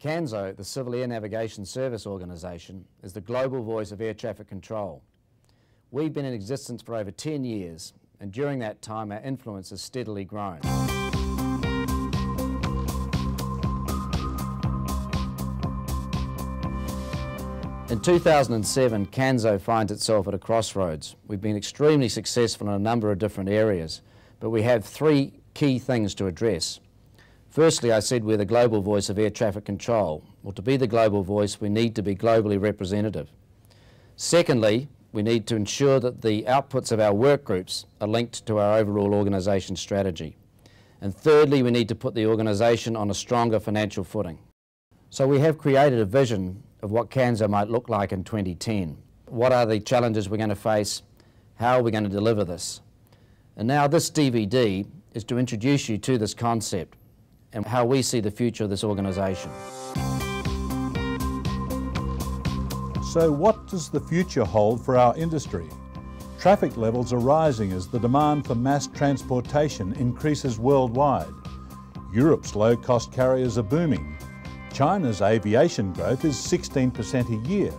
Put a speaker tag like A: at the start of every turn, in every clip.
A: CANSO, the Civil Air Navigation Service Organisation, is the global voice of air traffic control. We've been in existence for over 10 years, and during that time our influence has steadily grown. In 2007, CANSO finds itself at a crossroads. We've been extremely successful in a number of different areas, but we have three key things to address. Firstly, I said we're the global voice of air traffic control. Well, to be the global voice, we need to be globally representative. Secondly, we need to ensure that the outputs of our work groups are linked to our overall organisation strategy. And thirdly, we need to put the organisation on a stronger financial footing. So we have created a vision of what CANSO might look like in 2010. What are the challenges we're going to face? How are we going to deliver this? And now this DVD is to introduce you to this concept and how we see the future of this organisation.
B: So what does the future hold for our industry? Traffic levels are rising as the demand for mass transportation increases worldwide. Europe's low-cost carriers are booming. China's aviation growth is 16% a year,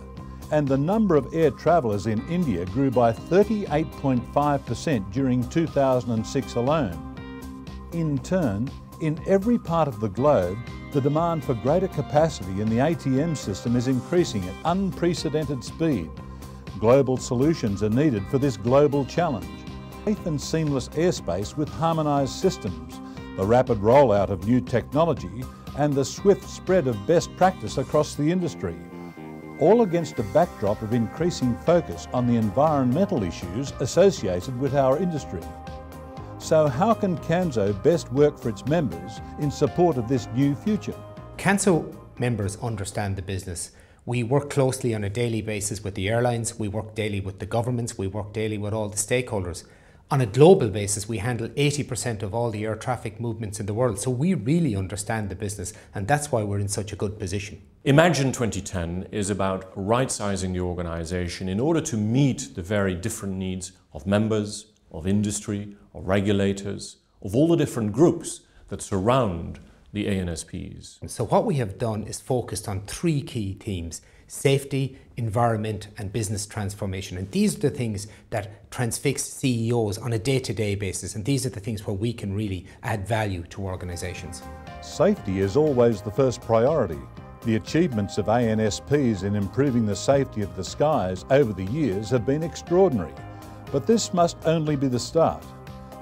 B: and the number of air travellers in India grew by 38.5% during 2006 alone. In turn, in every part of the globe, the demand for greater capacity in the ATM system is increasing at unprecedented speed. Global solutions are needed for this global challenge. Safe and seamless airspace with harmonised systems, the rapid rollout of new technology, and the swift spread of best practice across the industry, all against a backdrop of increasing focus on the environmental issues associated with our industry. So how can CANSO best work for its members in support of this new future?
C: CANSO members understand the business. We work closely on a daily basis with the airlines, we work daily with the governments, we work daily with all the stakeholders. On a global basis, we handle 80% of all the air traffic movements in the world, so we really understand the business, and that's why we're in such a good position.
D: Imagine 2010 is about right-sizing the organisation in order to meet the very different needs of members, of industry, of regulators, of all the different groups that surround the ANSPs.
C: So what we have done is focused on three key themes: safety, environment and business transformation. And these are the things that transfix CEOs on a day-to-day basis, and these are the things where we can really add value to organisations.
B: Safety is always the first priority. The achievements of ANSPs in improving the safety of the skies over the years have been extraordinary. But this must only be the start.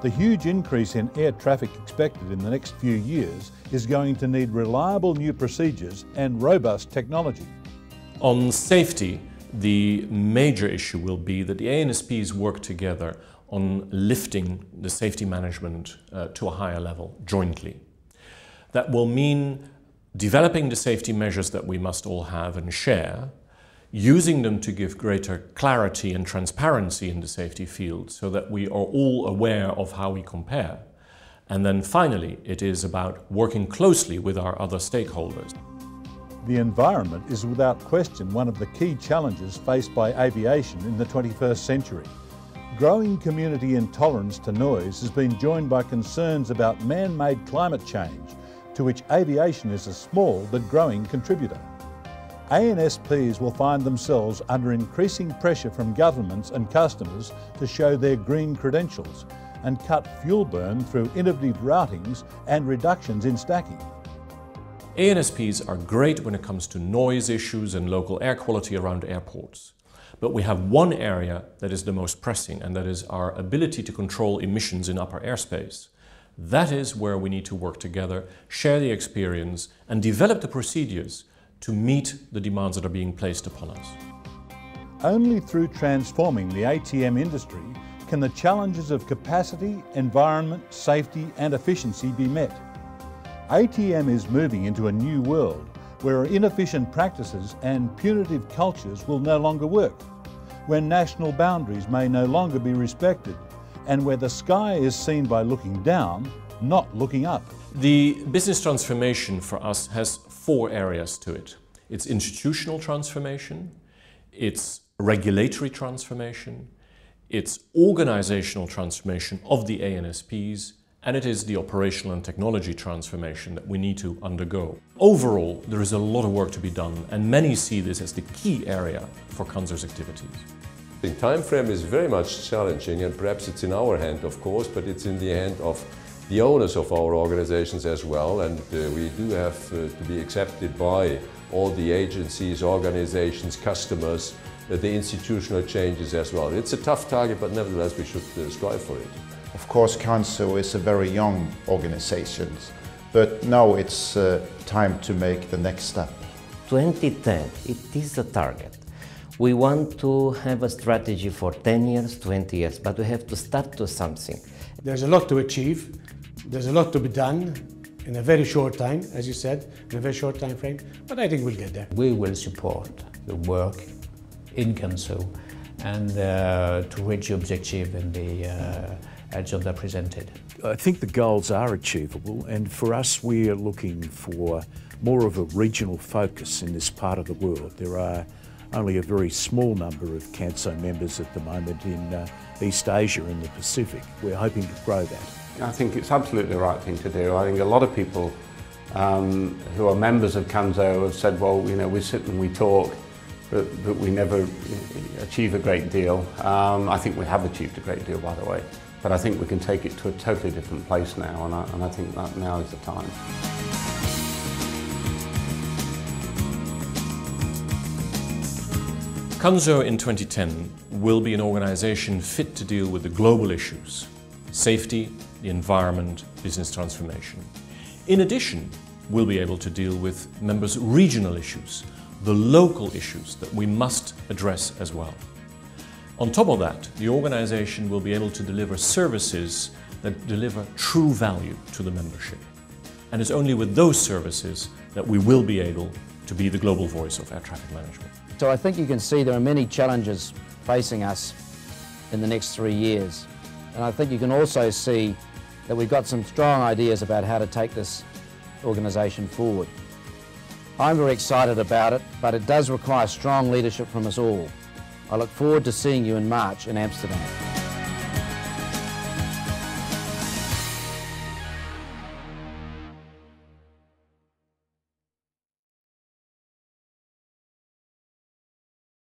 B: The huge increase in air traffic expected in the next few years is going to need reliable new procedures and robust technology.
D: On safety, the major issue will be that the ANSPs work together on lifting the safety management to a higher level jointly. That will mean developing the safety measures that we must all have and share, using them to give greater clarity and transparency in the safety field so that we are all aware of how we compare. And then finally, it is about working closely with our other stakeholders.
B: The environment is without question one of the key challenges faced by aviation in the 21st century. Growing community intolerance to noise has been joined by concerns about man-made climate change, to which aviation is a small but growing contributor. ANSPs will find themselves under increasing pressure from governments and customers to show their green credentials and cut fuel burn through innovative routings and reductions in stacking.
D: ANSPs are great when it comes to noise issues and local air quality around airports. But we have one area that is the most pressing, and that is our ability to control emissions in upper airspace. That is where we need to work together, share the experience and develop the procedures to meet the demands that are being placed upon us.
B: Only through transforming the ATM industry can the challenges of capacity, environment, safety and efficiency be met. ATM is moving into a new world where inefficient practices and punitive cultures will no longer work, where national boundaries may no longer be respected, and where the sky is seen by looking down, not looking up.
D: The business transformation for us has four areas to it. It's institutional transformation, it's regulatory transformation, it's organizational transformation of the ANSPs, And it is the operational and technology transformation that we need to undergo. Overall, there is a lot of work to be done, and many see this as the key area for CANSO's activities.
E: The time frame is very much challenging, and perhaps it's in our hand, of course, but it's in the hand of the owners of our organizations as well, and we do have to be accepted by all the agencies, organizations, customers, the institutional changes as well. It's a tough target, but nevertheless we should strive for it.
F: Of course, CANSO is a very young organization, but now it's time to make the next step.
G: 2010, it is a target. We want to have a strategy for 10 years, 20 years, but we have to start to something.
H: There's a lot to achieve, there's a lot to be done in a very short time, as you said, in a very short time frame, but I think we'll get there.
I: We will support the work in CANSO and to reach the objective in the agenda presented.
B: I think the goals are achievable, and for us we are looking for more of a regional focus in this part of the world. There are only a very small number of CANSO members at the moment in East Asia and the Pacific. We're hoping to grow that.
J: I think it's absolutely the right thing to do. I think a lot of people who are members of CANSO have said, well, you know, we sit and we talk, but we never achieve a great deal. I think we have achieved a great deal, by the way, but I think we can take it to a totally different place now, and I think that now is the time.
D: CANSO in 2010 will be an organization fit to deal with the global issues: safety, the environment, business transformation. In addition, we'll be able to deal with members' regional issues, the local issues that we must address as well. On top of that, the organization will be able to deliver services that deliver true value to the membership. And it's only with those services that we will be able to be the global voice of air traffic management.
A: So I think you can see there are many challenges facing us in the next 3 years. And I think you can also see that we've got some strong ideas about how to take this organisation forward. I'm very excited about it, but it does require strong leadership from us all. I look forward to seeing you in March in Amsterdam.